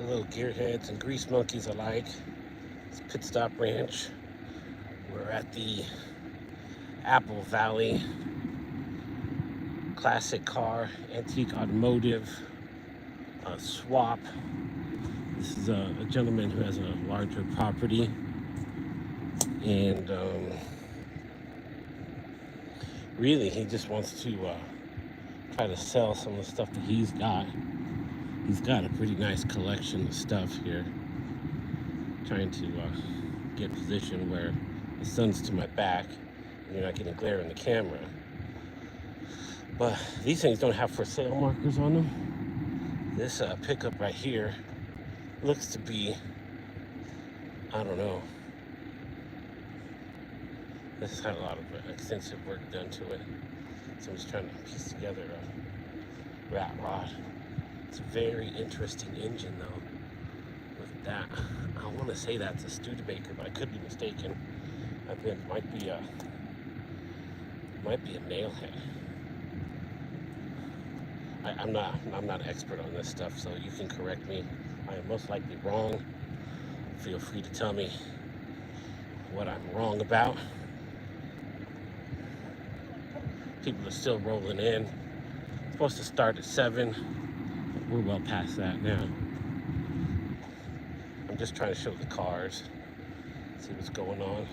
the little gearheads and grease monkeys alike. It's Pit Stop Ranch. We're at the Apple Valley Classic Car Antique Automotive Swap. This is a gentleman who has a larger property, and really he just wants to try to sell some of the stuff that he's got. He's got a pretty nice collection of stuff here. Trying to get position where the sun's to my back and you're not getting glare in the camera. But these things don't have for sale markers on them. This pickup right here looks to be, I don't know. This has had a lot of extensive work done to it. So I'm just trying to piece together a rat rod. It's a very interesting engine though. Look at that. I want to say that's a Studebaker, but I could be mistaken. I think it might be a nailhead. I'm not an expert on this stuff, so you can correct me. I am most likely wrong. Feel free to tell me what I'm wrong about. People are still rolling in. It's supposed to start at 7. We're well past that now. I'm just trying to show the cars, see what's going on.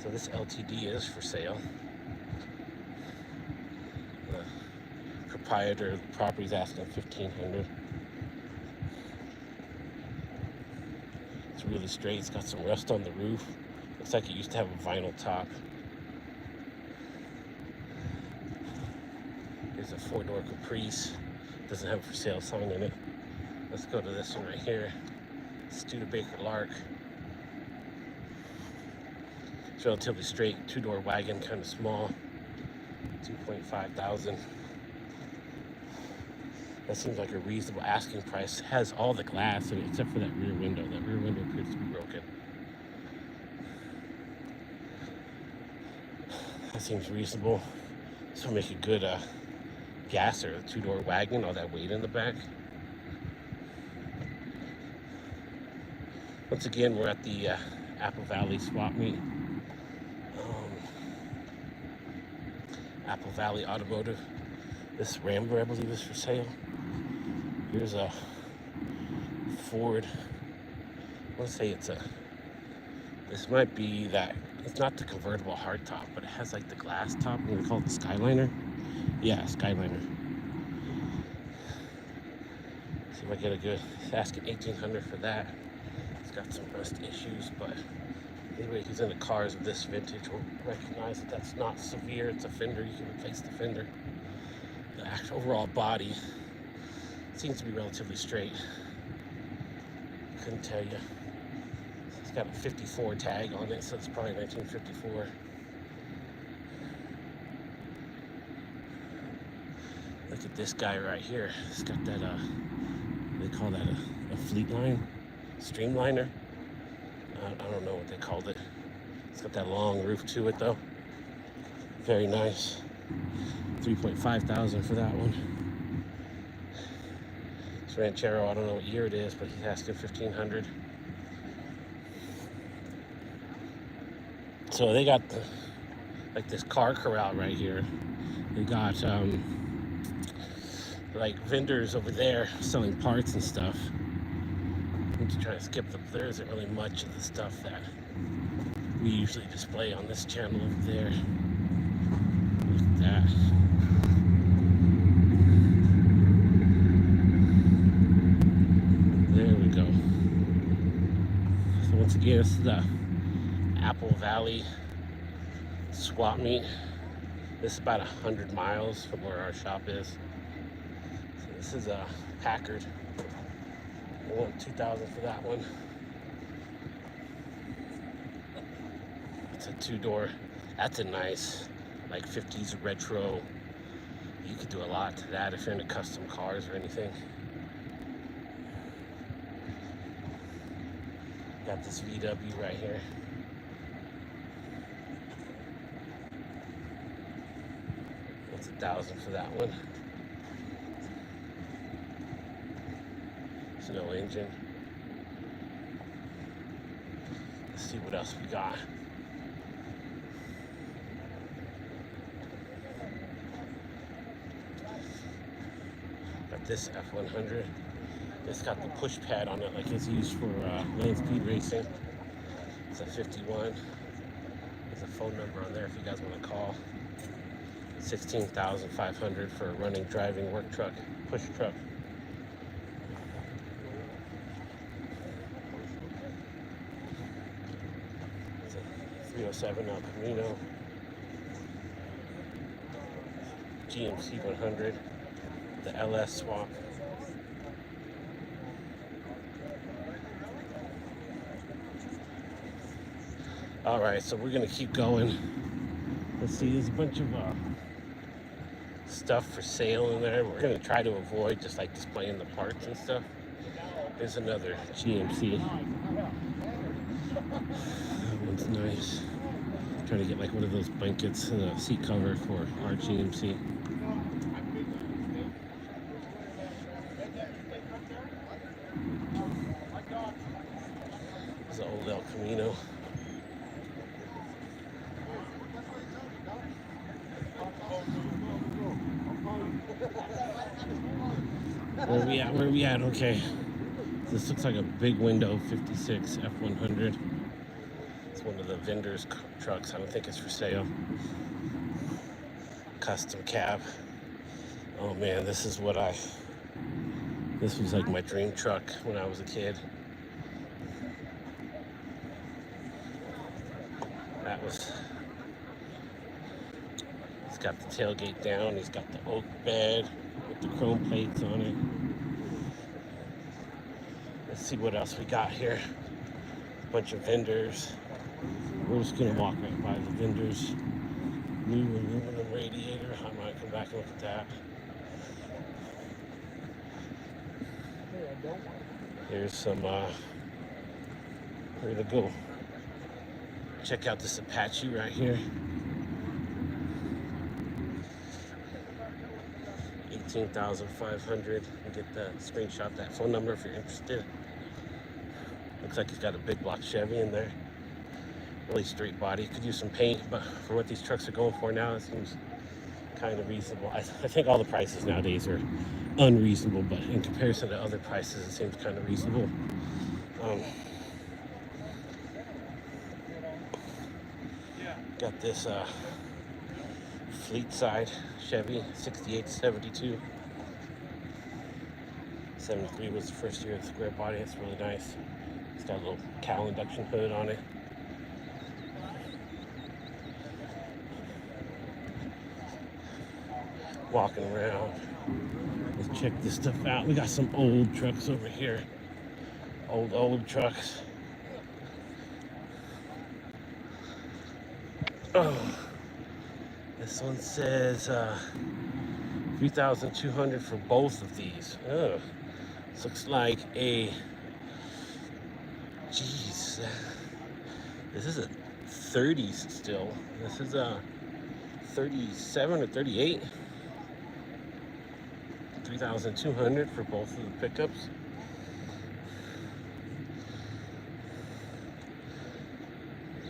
So this LTD is for sale. The proprietor of the property is asking $1,500. It's really straight. It's got some rust on the roof. Looks like it used to have a vinyl top. Here's a 4-door Caprice. Doesn't have a for sale sign in it. Let's go to this one right here. Studebaker Lark. It's relatively straight, 2-door wagon, kind of small. 2.5 thousand. That seems like a reasonable asking price. It has all the glass in it except for that rear window. That rear window appears to be broken. That seems reasonable. This will make a good gasser, a 2-door wagon, all that weight in the back. Once again, we're at the Apple Valley swap meet. Apple Valley Automotive. This Rambler, I believe, is for sale. Here's a Ford. I want to say this might be that, it's not the convertible hardtop, but it has like the glass top. I'm going to call it the Skyliner. Yeah, Skyliner. See if I get a good, it's asking $1,800 for that. It's got some rust issues, but anybody who's into cars of this vintage will recognize that that's not severe. It's a fender. You can replace the fender. The actual overall body seems to be relatively straight. Couldn't tell you. It's got a 54 tag on it, so it's probably 1954. Look at this guy right here. It's got that, they call that a Fleetline, Streamliner. I don't know what they called it. It's got that long roof to it though. Very nice. 3.5 thousand for that one. This Ranchero, I don't know what year it is, but he's asking $1,500. So they got like this car corral right here. They got like vendors over there selling parts and stuff. I'm just trying to skip there isn't really much of the stuff that we usually display on this channel over there. Look at that. There we go. So once again, this is the Apple Valley swap meet. This is about 100 miles from where our shop is. So this is a Packard. I want $2,000 for that one. It's a 2-door. That's a nice, like 50s retro. You could do a lot to that if you're into custom cars or anything. Got this VW right here. That's $1,000 for that one. no engine. Let's see what else we got. Got this F100. It's got the push pad on it like it's used for land speed racing. It's a 51. There's a phone number on there if you guys want to call. 16,500 for a running, driving work truck, push truck. It's a 307 El Camino. GMC 100. The LS swap. All right, so we're gonna keep going. Let's see, there's a bunch of stuff for sale in there. We're gonna try to avoid just like displaying the parts and stuff. There's another GMC. That one's nice. Trying to get like one of those blankets and a seat cover for our GMC. There's an old El Camino. Where we at? Okay. This looks like a big window 56 F100. It's one of the vendors' trucks. I don't think it's for sale. Custom cab. Oh man, this was like my dream truck when I was a kid. It's got the tailgate down. He's got the oak bed with the chrome plates on it. Let's see what else we got here. A bunch of vendors. We're just gonna walk right by the vendors. New aluminum radiator. I might come back and look at that. Here's some, we're gonna go check out this Apache right here. 18,500. Get the screenshot that phone number if you're interested. Looks like he's got a big block Chevy in there. Really straight body. Could use some paint, but for what these trucks are going for now, it seems kind of reasonable. I think all the prices nowadays are unreasonable, but in comparison to other prices, it seems kind of reasonable. Got this fleet side Chevy 68 72. 73 was the first year of the square body. It's really nice. It's got a little cowl induction hood on it. Walking around. Let's check this stuff out. We got some old trucks over here. Old trucks. Oh, this one says 3,200 for both of these. Oh, this looks like a, geez, this is a 30s still. This is a 37 or 38. 3,200 for both of the pickups.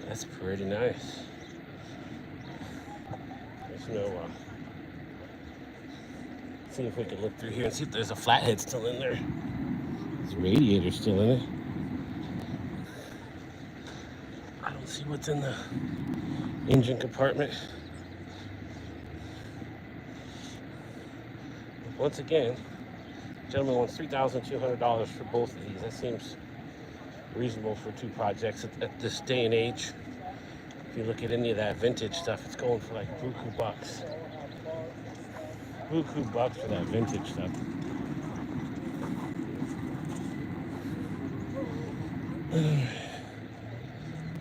That's pretty nice. There's no, see if we can look through here and see if there's a flathead still in there. This radiator's still in it. I don't see what's in the engine compartment. Once again, gentleman wants $3,200 for both of these. That seems reasonable for two projects at this day and age. If you look at any of that vintage stuff, it's going for like buku bucks. Buku bucks for that vintage stuff.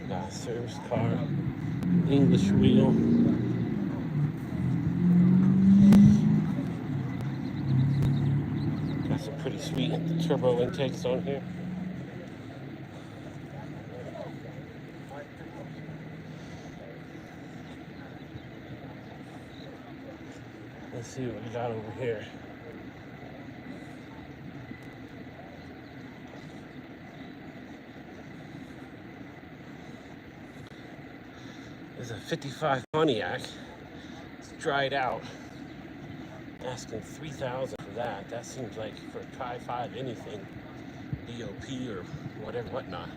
Got a service car, English wheel. Got some pretty sweet turbo intakes on here. Let's see what we got over here. There's a 55 Pontiac. It's dried out. Asking $3,000 for that. That seems like for a Tri-5 anything, DOP or whatever, whatnot.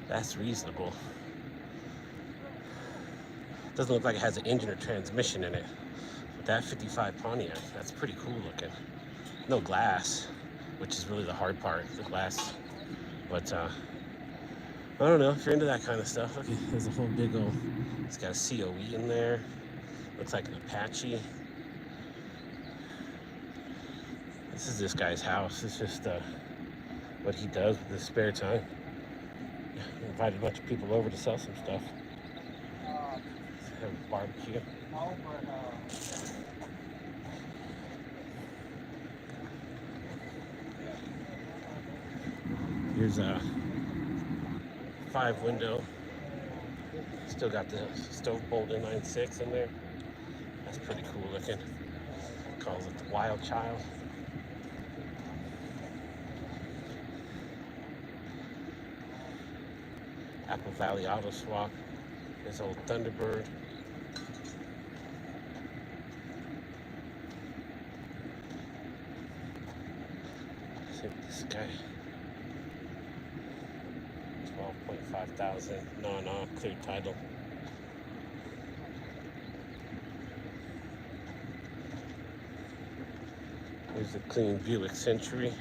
That's reasonable. Doesn't look like it has an engine or transmission in it. But that 55 Pontiac, that's pretty cool looking. No glass, which is really the hard part, the glass. But I don't know if you're into that kind of stuff. Okay, there's a whole big old, it's got a COE in there. Looks like an Apache. This is this guy's house. It's just what he does with his spare time. He invited a bunch of people over to sell some stuff. Have a barbecue. Here's a 5-window. Still got the stove bolt N96 in there. That's pretty cool looking. Calls it the Wild Child. Apple Valley Auto Swap. This old Thunderbird. See this guy. 12.5 thousand. No, clear title. Here's a clean Buick Century.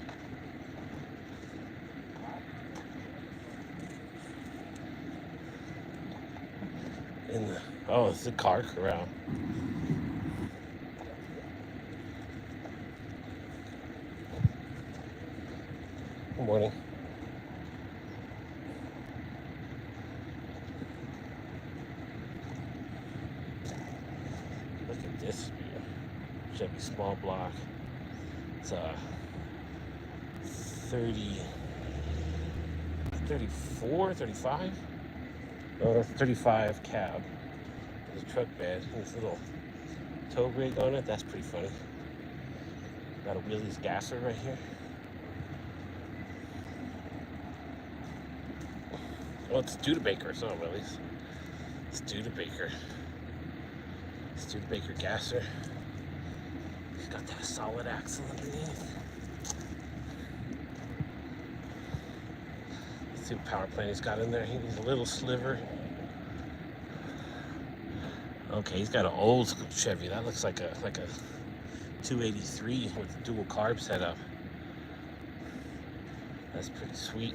Oh, it's a car corral. Good morning. Look at this view. Chevy small block. It's a 34, 35? Oh, that's 35 cab. There's a truck bed. This little tow rig on it. That's pretty funny. Got a Willys gasser right here. Oh, it's Studebaker. It's not Willys. Studebaker. Studebaker gasser. He's got that solid axle underneath. Let's see what power plant he's got in there. He needs a little sliver. Okay, he's got an old school Chevy. That looks like a 283 with a dual carb setup. That's pretty sweet.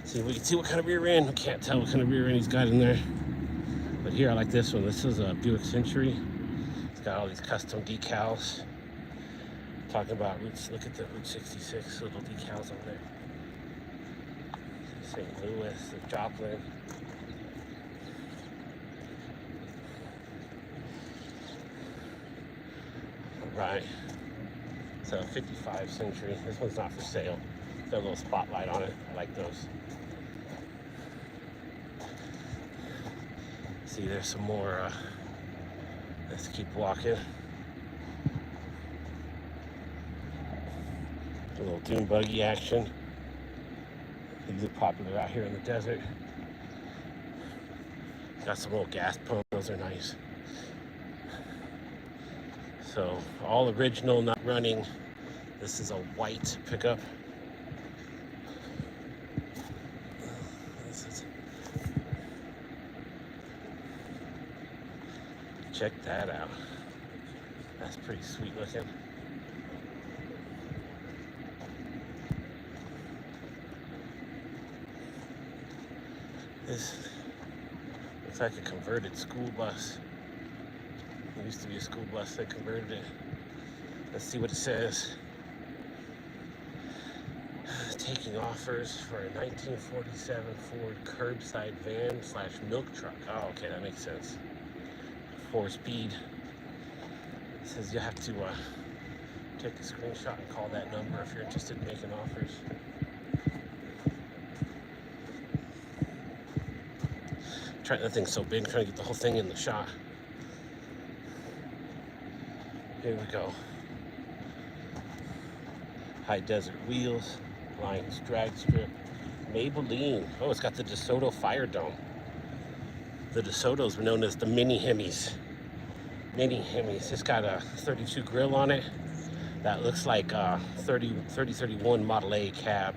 See, we can see what kind of rear end. We can't tell what kind of rear end he's got in there. But here, I like this one. This is a Buick Century. It's got all these custom decals. Talking about routes. Look at the Route 66 little decals over there. St. Louis, the Joplin. Right. So 55 Century. This one's not for sale. It's got a little spotlight on it. I like those. See, there's some more. Let's keep walking. A little dune buggy action. These are popular out here in the desert. Got some little gas pumps. Those are nice. So all original, not running. This is a white pickup. Check that out. That's pretty sweet looking. This looks like a converted school bus. It used to be a school bus, they converted it. Let's see what it says. Taking offers for a 1947 Ford curbside van / milk truck. Oh, okay, that makes sense. 4-speed. It says you have to take a screenshot and call that number if you're interested in making offers. That thing's so big, I'm trying to get the whole thing in the shot. Here we go. High desert wheels, Lions drag strip, Maybelline. Oh, it's got the DeSoto Fire Dome. The DeSoto's were known as the mini Hemis. Mini Hemis. It's got a 32 grill on it. That looks like a 3031 Model A cab.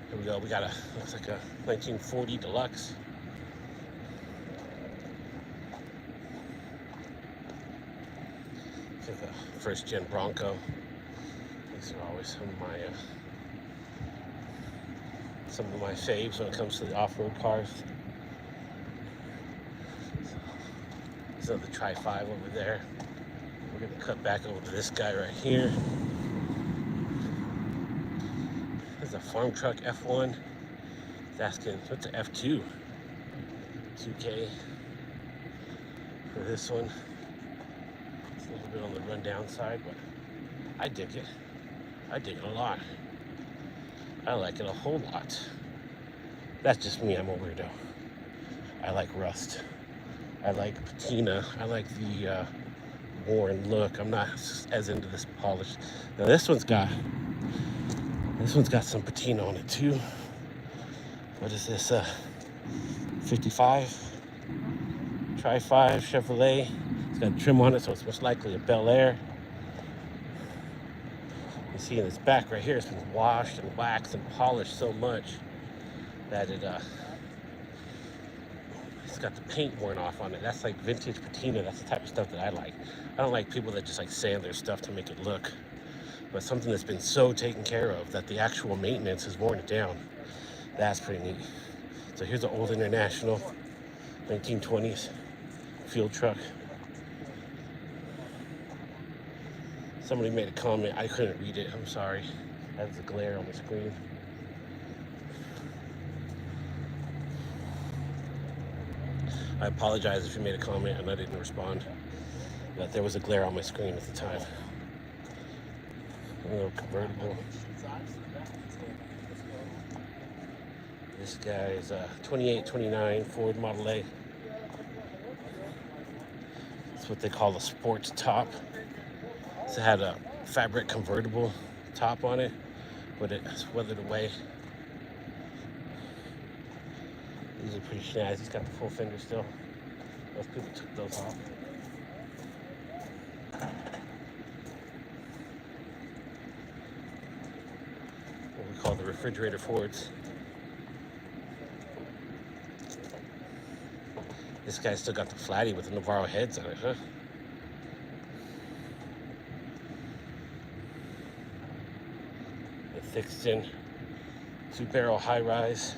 Here we go. We got looks like a 1940 Deluxe. This is a first gen Bronco. These are always some of my faves when it comes to the off-road cars. So the Tri-5 over there. We're gonna cut back over to this guy right here. There's a farm truck F1. It's asking, what's an F2? 2K for this one. It's a little bit on the rundown side, but I dig it. I dig it a lot. I like it a whole lot. That's just me, I'm a weirdo. I like rust. I like patina. I like the worn look. I'm not as into this polish. Now this one's got some patina on it too. What is this? 55 Tri-5 Chevrolet. It's got trim on it, so it's most likely a Bel Air. You see in this back right here, it's been washed and waxed and polished so much that it's got the paint worn off on it. That's like vintage patina. That's the type of stuff that I like. I don't like people that just like sand their stuff to make it look. But something that's been so taken care of that the actual maintenance has worn it down. That's pretty neat. So here's an old International 1920s field truck. Somebody made a comment. I couldn't read it. I'm sorry. That's a glare on the screen. I apologize if you made a comment and I didn't respond. But there was a glare on my screen at the time. A little convertible. This guy is a 2829 Ford Model A. It's what they call a sports top. So it had a fabric convertible top on it, but it's weathered away. These are pretty snazzy. It's got the full fender still. Most people took those off. What we call the refrigerator Fords. This guy's still got the flatty with the Navarro heads on it, huh? The Thixton 2-barrel high-rise.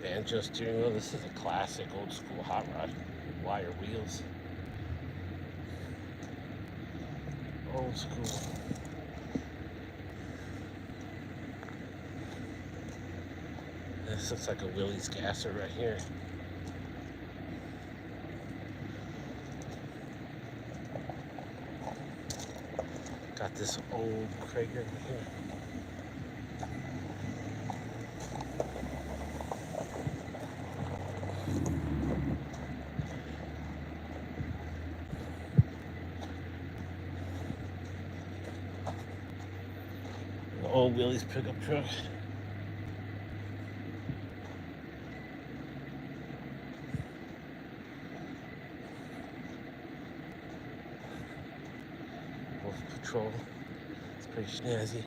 Banjo steering wheel. This is a classic old school hot rod. Wire wheels. Old school. This looks like a Willys gasser right here. Got this old Krager right here. The old Willys pickup truck. Patrol. It's pretty snazzy.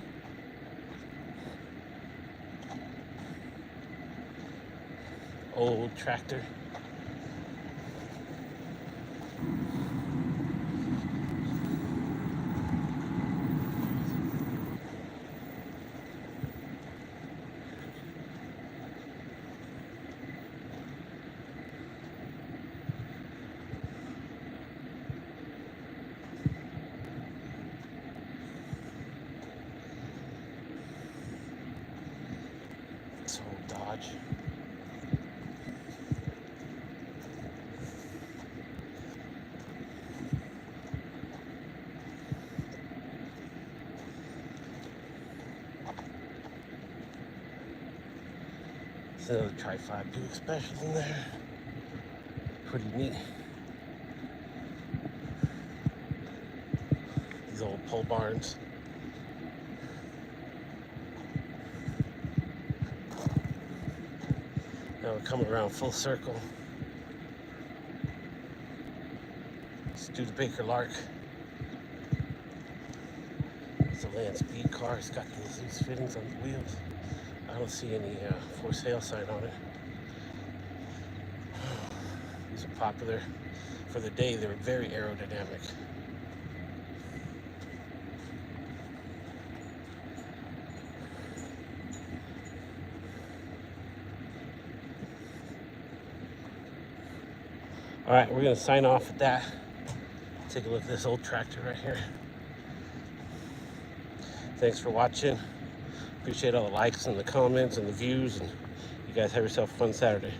Old tractor. This old Dodge. There's another Tri-5 Buick Special in there. Pretty neat. These old pole barns. Now we're coming around full circle. Studebaker Lark. It's a Land Speed car. It's got these loose fittings on the wheels. I don't see any for sale sign on it. These are popular for the day. They're very aerodynamic. All right, we're gonna sign off with that. Take a look at this old tractor right here. Thanks for watching. Appreciate all the likes and the comments and the views, and you guys have yourself a fun Saturday.